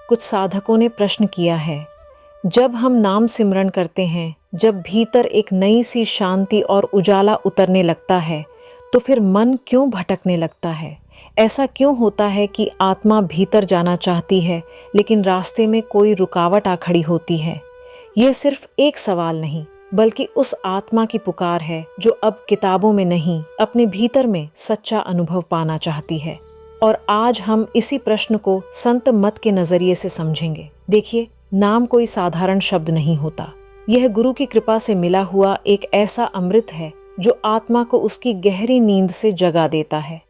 कुछ साधकों ने प्रश्न किया है, जब हम नाम सिमरन करते हैं, जब भीतर एक नई सी शांति और उजाला उतरने लगता है, तो फिर मन क्यों भटकने लगता है? ऐसा क्यों होता है कि आत्मा भीतर जाना चाहती है, लेकिन रास्ते में कोई रुकावट आ खड़ी होती है? ये सिर्फ एक सवाल नहीं, बल्कि उस आत्मा की पुकार है जो अब किताबों में नहीं, अपने भीतर में सच्चा अनुभव पाना चाहती है। और आज हम इसी प्रश्न को संत मत के नजरिए से समझेंगे। देखिए, नाम कोई साधारण शब्द नहीं होता। यह गुरु की कृपा से मिला हुआ एक ऐसा अमृत है जो आत्मा को उसकी गहरी नींद से जगा देता है।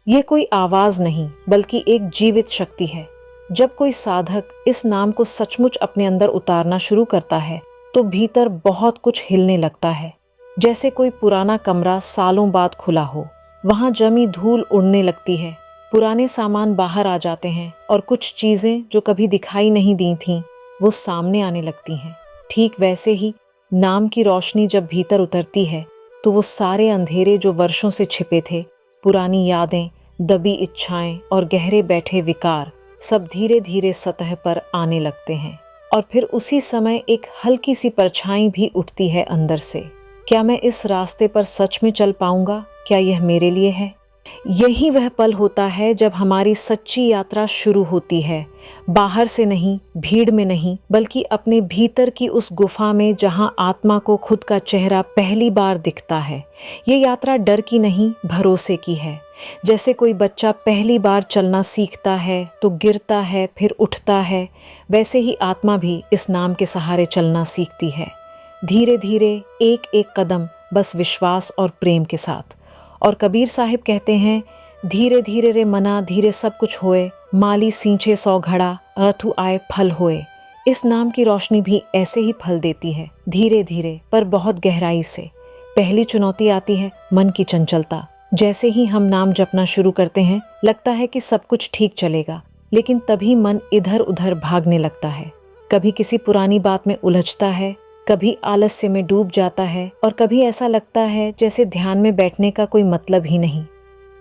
यह कोई आवाज नहीं, बल्कि एक जीवित शक्ति है। जब कोई साधक इस नाम को सचमुच अपने अंदर उतारना शुरू करता है, तो भीतर बहुत कुछ हिलने लगता है। जैसे कोई पुराना कमरा सालों बाद खुला हो, वहां जमी धूल उड़ने लगती है, पुराने सामान बाहर आ जाते हैं और कुछ चीजें जो कभी दिखाई नहीं दी थीं, वो सामने आने लगती हैं। ठीक वैसे ही नाम की रोशनी जब भीतर उतरती है, तो वो सारे अंधेरे जो वर्षों से छिपे थे, पुरानी यादें, दबी इच्छाएं और गहरे बैठे विकार, सब धीरे धीरे सतह पर आने लगते हैं। और फिर उसी समय एक हल्की सी परछाई भी उठती है अंदर से। क्या मैं इस रास्ते पर सच में चल पाऊंगा? क्या यह मेरे लिए है? यही वह पल होता है जब हमारी सच्ची यात्रा शुरू होती है। बाहर से नहीं, भीड़ में नहीं, बल्कि अपने भीतर की उस गुफा में जहां आत्मा को खुद का चेहरा पहली बार दिखता है। ये यात्रा डर की नहीं, भरोसे की है। जैसे कोई बच्चा पहली बार चलना सीखता है तो गिरता है, फिर उठता है, वैसे ही आत्मा भी इस नाम के सहारे चलना सीखती है। धीरे धीरे, एक एक कदम, बस विश्वास और प्रेम के साथ। और कबीर साहिब कहते हैं, धीरे धीरे रे मना धीरे सब कुछ होए, माली सींचे 100 घड़ा, अर्थु आए फल होए। इस नाम की रोशनी भी ऐसे ही फल देती है, धीरे धीरे पर बहुत गहराई से। पहली चुनौती आती है मन की चंचलता। जैसे ही हम नाम जपना शुरू करते हैं, लगता है कि सब कुछ ठीक चलेगा, लेकिन तभी मन इधर उधर भागने लगता है। कभी किसी पुरानी बात में उलझता है, कभी आलस्य में डूब जाता है, और कभी ऐसा लगता है जैसे ध्यान में बैठने का कोई मतलब ही नहीं।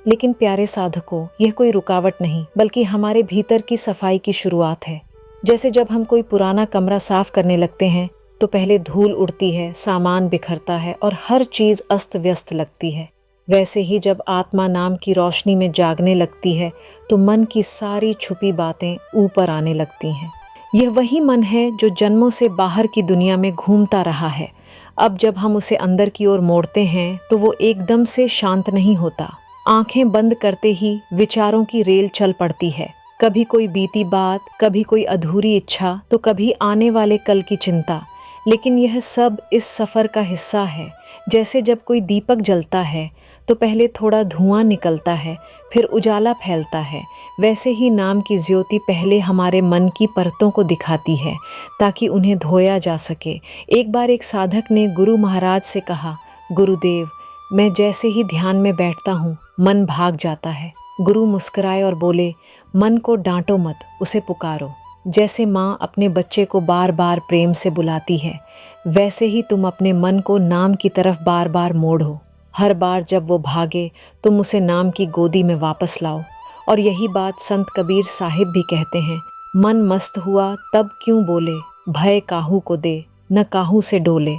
लेकिन प्यारे साधकों, यह कोई रुकावट नहीं, बल्कि हमारे भीतर की सफाई की शुरुआत है। जैसे जब हम कोई पुराना कमरा साफ करने लगते हैं, तो पहले धूल उड़ती है, सामान बिखरता है और हर चीज अस्त व्यस्त लगती है। वैसे ही जब आत्मा नाम की रोशनी में जागने लगती है, तो मन की सारी छुपी बातें ऊपर आने लगती हैं। यह वही मन है जो जन्मों से बाहर की दुनिया में घूमता रहा है। अब जब हम उसे अंदर की ओर मोड़ते हैं, तो वो एकदम से शांत नहीं होता। आंखें बंद करते ही विचारों की रेल चल पड़ती है। कभी कोई बीती बात, कभी कोई अधूरी इच्छा, तो कभी आने वाले कल की चिंता। लेकिन यह सब इस सफर का हिस्सा है। जैसे जब कोई दीपक जलता है, तो पहले थोड़ा धुआं निकलता है, फिर उजाला फैलता है। वैसे ही नाम की ज्योति पहले हमारे मन की परतों को दिखाती है, ताकि उन्हें धोया जा सके। एक बार एक साधक ने गुरु महाराज से कहा, गुरुदेव, मैं जैसे ही ध्यान में बैठता हूँ, मन भाग जाता है। गुरु मुस्कुराए और बोले, मन को डांटो मत, उसे पुकारो। जैसे माँ अपने बच्चे को बार बार प्रेम से बुलाती है, वैसे ही तुम अपने मन को नाम की तरफ बार बार मोड़ो। हर बार जब वो भागे, तुम उसे नाम की गोदी में वापस लाओ। और यही बात संत कबीर साहिब भी कहते हैं, मन मस्त हुआ तब क्यों बोले, भय काहू को दे, न काहू से डोले।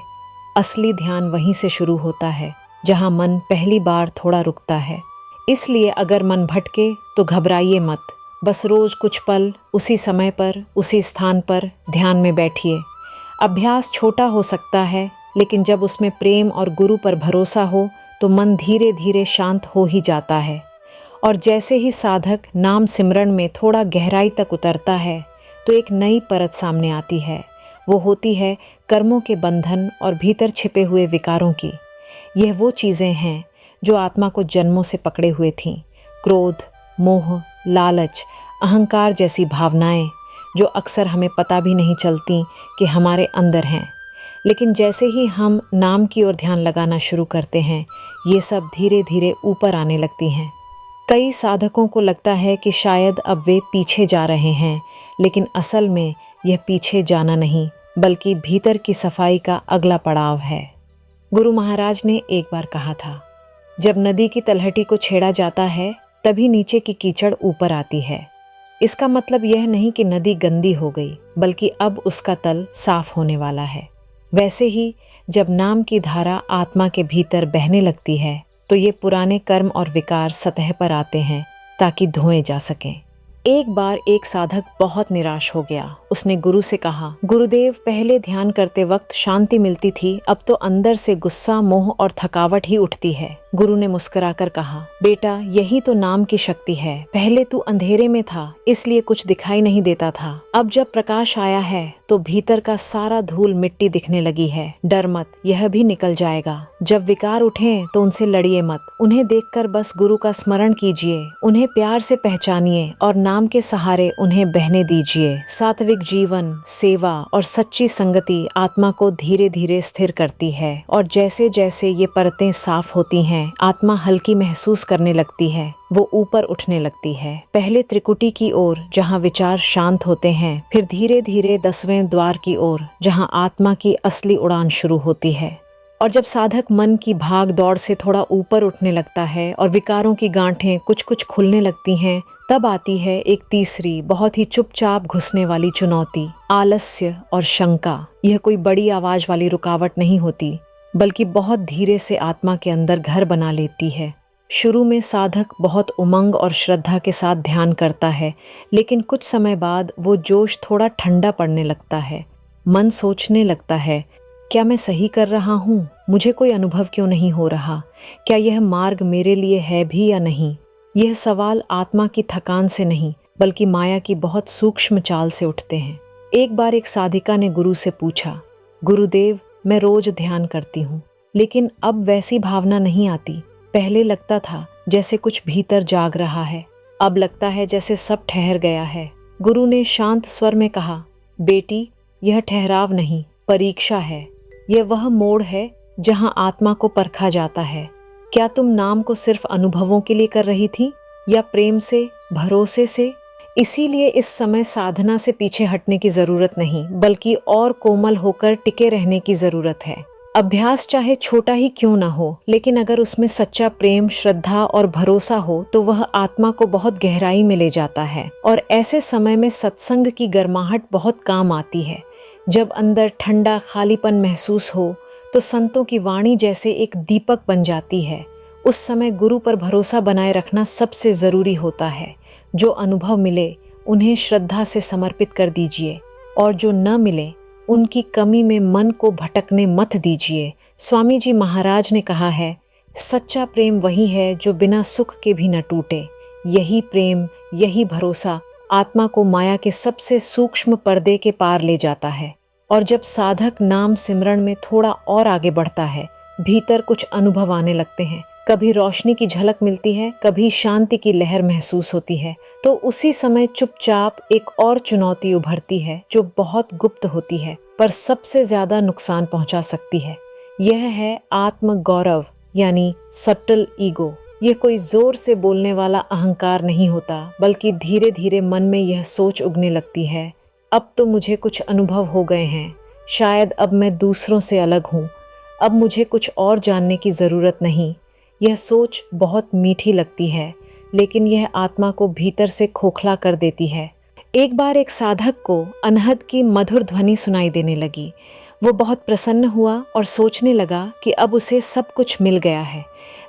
असली ध्यान वहीं से शुरू होता है, जहाँ मन पहली बार थोड़ा रुकता है। इसलिए अगर मन भटके तो घबराइए मत, बस रोज कुछ पल उसी समय पर, उसी स्थान पर ध्यान में बैठिए। अभ्यास छोटा हो सकता है, लेकिन जब उसमें प्रेम और गुरु पर भरोसा हो, तो मन धीरे धीरे शांत हो ही जाता है। और जैसे ही साधक नाम सिमरन में थोड़ा गहराई तक उतरता है, तो एक नई परत सामने आती है। वो होती है कर्मों के बंधन और भीतर छिपे हुए विकारों की। यह वो चीज़ें हैं जो आत्मा को जन्मों से पकड़े हुए थीं। क्रोध, मोह, लालच, अहंकार जैसी भावनाएं, जो अक्सर हमें पता भी नहीं चलती कि हमारे अंदर हैं। लेकिन जैसे ही हम नाम की ओर ध्यान लगाना शुरू करते हैं, ये सब धीरे धीरे ऊपर आने लगती हैं। कई साधकों को लगता है कि शायद अब वे पीछे जा रहे हैं, लेकिन असल में यह पीछे जाना नहीं, बल्कि भीतर की सफाई का अगला पड़ाव है। गुरु महाराज ने एक बार कहा था, जब नदी की तलहटी को छेड़ा जाता है, तभी नीचे की कीचड़ ऊपर आती है। इसका मतलब यह नहीं कि नदी गंदी हो गई, बल्कि अब उसका तल साफ होने वाला है। वैसे ही जब नाम की धारा आत्मा के भीतर बहने लगती है तो ये पुराने कर्म और विकार सतह पर आते हैं ताकि धोए जा सकें। एक बार एक साधक बहुत निराश हो गया। उसने गुरु से कहा, गुरुदेव, पहले ध्यान करते वक्त शांति मिलती थी, अब तो अंदर से गुस्सा, मोह और थकावट ही उठती है। गुरु ने मुस्कुराकर कहा, बेटा, यही तो नाम की शक्ति है। पहले तू अंधेरे में था, इसलिए कुछ दिखाई नहीं देता था। अब जब प्रकाश आया है तो भीतर का सारा धूल मिट्टी दिखने लगी है। डर मत, यह भी निकल जाएगा। जब विकार उठें तो उनसे लड़िए मत। उन्हें देखकर बस गुरु का स्मरण कीजिए, उन्हें प्यार से पहचानिए और नाम के सहारे उन्हें बहने दीजिए। सात्विक जीवन, सेवा और सच्ची संगति आत्मा को धीरे धीरे स्थिर करती है और जैसे जैसे ये परतें साफ होती हैं, आत्मा हल्की महसूस करने लगती है। वो ऊपर उठने लगती है, पहले त्रिकुटी की ओर जहाँ विचार शांत होते हैं, फिर धीरे धीरे 10वें द्वार की ओर जहाँ आत्मा की असली उड़ान शुरू होती है। और जब साधक मन की भाग दौड़ से थोड़ा ऊपर उठने लगता है और विकारों की गांठें कुछ कुछ खुलने लगती हैं, तब आती है एक तीसरी, बहुत ही चुपचाप घुसने वाली चुनौती, आलस्य और शंका। यह कोई बड़ी आवाज वाली रुकावट नहीं होती, बल्कि बहुत धीरे से आत्मा के अंदर घर बना लेती है। शुरू में साधक बहुत उमंग और श्रद्धा के साथ ध्यान करता है, लेकिन कुछ समय बाद वो जोश थोड़ा ठंडा पड़ने लगता है। मन सोचने लगता है, क्या मैं सही कर रहा हूँ? मुझे कोई अनुभव क्यों नहीं हो रहा? क्या यह मार्ग मेरे लिए है भी या नहीं? यह सवाल आत्मा की थकान से नहीं, बल्कि माया की बहुत सूक्ष्म चाल से उठते हैं। एक बार एक साधिका ने गुरु से पूछा, गुरुदेव, मैं रोज ध्यान करती हूँ, लेकिन अब वैसी भावना नहीं आती। पहले लगता था जैसे कुछ भीतर जाग रहा है, अब लगता है जैसे सब ठहर गया है। गुरु ने शांत स्वर में कहा, बेटी, यह ठहराव नहीं, परीक्षा है। यह वह मोड़ है जहाँ आत्मा को परखा जाता है। क्या तुम नाम को सिर्फ अनुभवों के लिए कर रही थी या प्रेम से, भरोसे से? इसीलिए इस समय साधना से पीछे हटने की जरूरत नहीं, बल्कि और कोमल होकर टिके रहने की जरूरत है। अभ्यास चाहे छोटा ही क्यों ना हो, लेकिन अगर उसमें सच्चा प्रेम, श्रद्धा और भरोसा हो तो वह आत्मा को बहुत गहराई में ले जाता है। और ऐसे समय में सत्संग की गर्माहट बहुत काम आती है। जब अंदर ठंडा खालीपन महसूस हो तो संतों की वाणी जैसे एक दीपक बन जाती है। उस समय गुरु पर भरोसा बनाए रखना सबसे जरूरी होता है। जो अनुभव मिले उन्हें श्रद्धा से समर्पित कर दीजिए, और जो न मिले उनकी कमी में मन को भटकने मत दीजिए। स्वामी जी महाराज ने कहा है, सच्चा प्रेम वही है जो बिना सुख के भी न टूटे। यही प्रेम, यही भरोसा आत्मा को माया के सबसे सूक्ष्म पर्दे के पार ले जाता है। और जब साधक नाम सिमरण में थोड़ा और आगे बढ़ता है, भीतर कुछ अनुभव आने लगते हैं। कभी रोशनी की झलक मिलती है, कभी शांति की लहर महसूस होती है। तो उसी समय चुपचाप एक और चुनौती उभरती है जो बहुत गुप्त होती है, पर सबसे ज्यादा नुकसान पहुंचा सकती है। यह है आत्म गौरव, यानी सटल ईगो। यह कोई जोर से बोलने वाला अहंकार नहीं होता, बल्कि धीरे धीरे मन में यह सोच उगने लगती है, अब तो मुझे कुछ अनुभव हो गए हैं, शायद अब मैं दूसरों से अलग हूँ, अब मुझे कुछ और जानने की ज़रूरत नहीं। यह सोच बहुत मीठी लगती है, लेकिन यह आत्मा को भीतर से खोखला कर देती है। एक बार एक साधक को अनहद की मधुर ध्वनि सुनाई देने लगी। वो बहुत प्रसन्न हुआ और सोचने लगा कि अब उसे सब कुछ मिल गया है।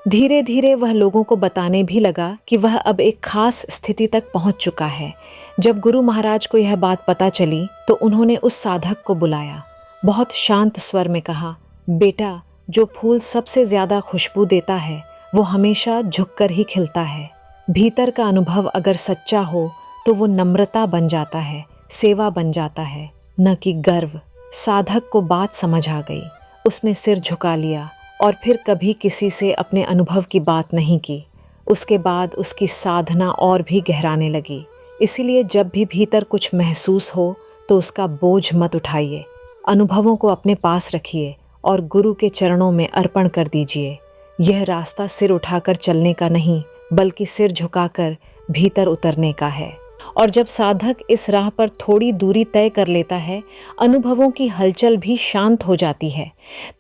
धीरे धीरे वह लोगों को बताने भी लगा कि वह अब एक खास स्थिति तक पहुंच चुका है। जब गुरु महाराज को यह बात पता चली तो उन्होंने उस साधक को बुलाया। बहुत शांत स्वर में कहा, बेटा, जो फूल सबसे ज़्यादा खुशबू देता है वो हमेशा झुककर ही खिलता है। भीतर का अनुभव अगर सच्चा हो तो वो नम्रता बन जाता है, सेवा बन जाता है, न कि गर्व। साधक को बात समझ आ गई। उसने सिर झुका लिया और फिर कभी किसी से अपने अनुभव की बात नहीं की। उसके बाद उसकी साधना और भी गहराने लगी। इसीलिए जब भी भीतर कुछ महसूस हो तो उसका बोझ मत उठाइए, अनुभवों को अपने पास रखिए और गुरु के चरणों में अर्पण कर दीजिए। यह रास्ता सिर उठाकर चलने का नहीं, बल्कि सिर झुकाकर भीतर उतरने का है। और जब साधक इस राह पर थोड़ी दूरी तय कर लेता है, अनुभवों की हलचल भी शांत हो जाती है।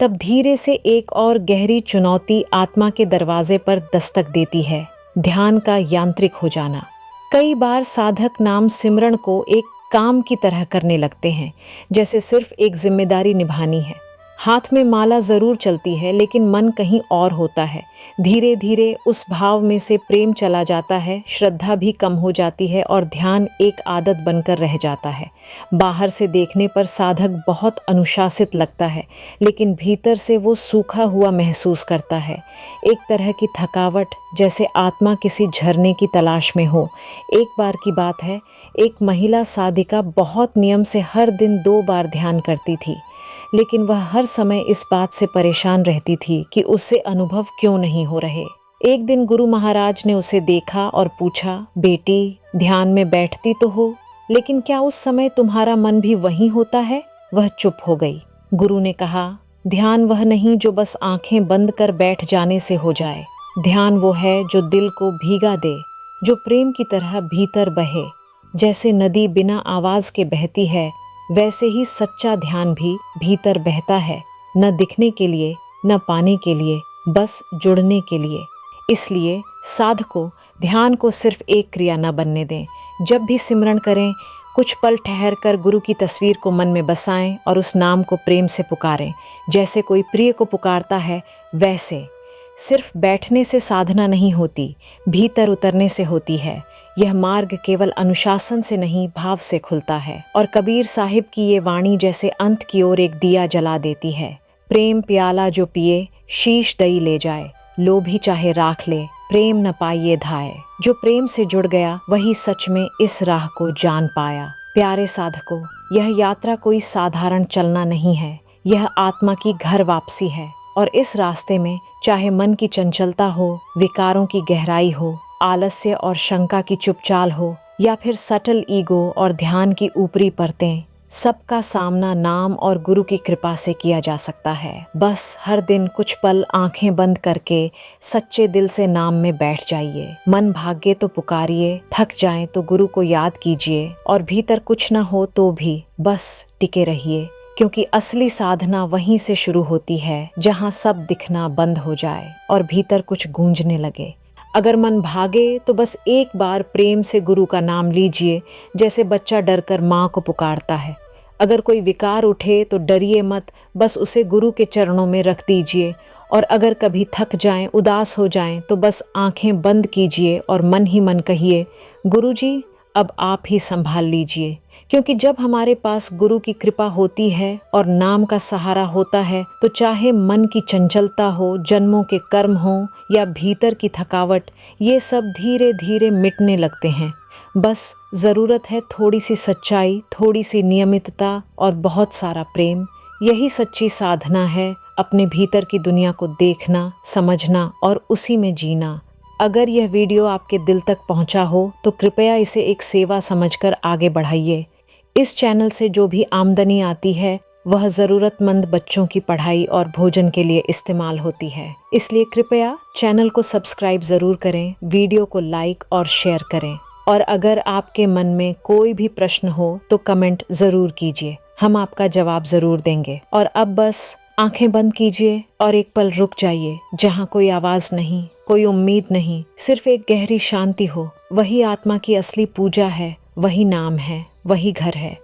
तब धीरे से एक और गहरी चुनौती आत्मा के दरवाजे पर दस्तक देती है, ध्यान का यांत्रिक हो जाना। कई बार साधक नाम सिमरन को एक काम की तरह करने लगते हैं, जैसे सिर्फ एक जिम्मेदारी निभानी है। हाथ में माला जरूर चलती है, लेकिन मन कहीं और होता है। धीरे धीरे उस भाव में से प्रेम चला जाता है, श्रद्धा भी कम हो जाती है और ध्यान एक आदत बनकर रह जाता है। बाहर से देखने पर साधक बहुत अनुशासित लगता है, लेकिन भीतर से वो सूखा हुआ महसूस करता है। एक तरह की थकावट, जैसे आत्मा किसी झरने की तलाश में हो। एक बार की बात है, एक महिला साधिका बहुत नियम से हर दिन 2 बार ध्यान करती थी, लेकिन वह हर समय इस बात से परेशान रहती थी कि उससे अनुभव क्यों नहीं हो रहे। एक दिन गुरु महाराज ने उसे देखा और पूछा, बेटी, ध्यान में बैठती तो हो, लेकिन क्या उस समय तुम्हारा मन भी वहीं होता है? वह चुप हो गई। गुरु ने कहा, ध्यान वह नहीं जो बस आंखें बंद कर बैठ जाने से हो जाए। ध्यान वो है जो दिल को भीगा दे, जो प्रेम की तरह भीतर बहे। जैसे नदी बिना आवाज के बहती है, वैसे ही सच्चा ध्यान भी भीतर बहता है, न दिखने के लिए, न पाने के लिए, बस जुड़ने के लिए। इसलिए साधकों, ध्यान को सिर्फ एक क्रिया न बनने दें। जब भी सिमरन करें, कुछ पल ठहर कर गुरु की तस्वीर को मन में बसाएं और उस नाम को प्रेम से पुकारें, जैसे कोई प्रिय को पुकारता है वैसे। सिर्फ बैठने से साधना नहीं होती, भीतर उतरने से होती है। यह मार्ग केवल अनुशासन से नहीं, भाव से खुलता है। और कबीर साहिब की ये वाणी जैसे अंत की ओर एक दिया जला देती है। प्रेम प्याला जो पिए, शीश दई ले जाए, लोभी चाहे राख ले, प्रेम न पाइए धाए। जो प्रेम से जुड़ गया, वही सच में इस राह को जान पाया। प्यारे साधकों, यह यात्रा कोई साधारण चलना नहीं है, यह आत्मा की घर वापसी है। और इस रास्ते में चाहे मन की चंचलता हो, विकारों की गहराई हो, आलस्य और शंका की चुपचाल हो, या फिर सटल ईगो और ध्यान की ऊपरी परतें, सबका सामना नाम और गुरु की कृपा से किया जा सकता है। बस हर दिन कुछ पल आंखें बंद करके सच्चे दिल से नाम में बैठ जाइए। मन भागे तो पुकारिए, थक जाएं तो गुरु को याद कीजिए, और भीतर कुछ न हो तो भी बस टिके रहिए, क्योंकि असली साधना वहीं से शुरू होती है जहां सब दिखना बंद हो जाए और भीतर कुछ गूंजने लगे। अगर मन भागे तो बस एक बार प्रेम से गुरु का नाम लीजिए, जैसे बच्चा डरकर माँ को पुकारता है। अगर कोई विकार उठे तो डरिए मत, बस उसे गुरु के चरणों में रख दीजिए। और अगर कभी थक जाएं, उदास हो जाएं, तो बस आंखें बंद कीजिए और मन ही मन कहिए, गुरु जी अब आप ही संभाल लीजिए। क्योंकि जब हमारे पास गुरु की कृपा होती है और नाम का सहारा होता है, तो चाहे मन की चंचलता हो, जन्मों के कर्म हो या भीतर की थकावट, ये सब धीरे धीरे मिटने लगते हैं। बस ज़रूरत है थोड़ी सी सच्चाई, थोड़ी सी नियमितता और बहुत सारा प्रेम। यही सच्ची साधना है, अपने भीतर की दुनिया को देखना, समझना और उसी में जीना। अगर यह वीडियो आपके दिल तक पहुंचा हो तो कृपया इसे एक सेवा समझकर आगे बढ़ाइए। इस चैनल से जो भी आमदनी आती है वह ज़रूरतमंद बच्चों की पढ़ाई और भोजन के लिए इस्तेमाल होती है। इसलिए कृपया चैनल को सब्सक्राइब ज़रूर करें, वीडियो को लाइक और शेयर करें। और अगर आपके मन में कोई भी प्रश्न हो तो कमेंट ज़रूर कीजिए, हम आपका जवाब ज़रूर देंगे। और अब बस आंखें बंद कीजिए और एक पल रुक जाइए, जहाँ कोई आवाज़ नहीं, कोई उम्मीद नहीं, सिर्फ एक गहरी शांति हो। वही आत्मा की असली पूजा है, वही नाम है, वही घर है।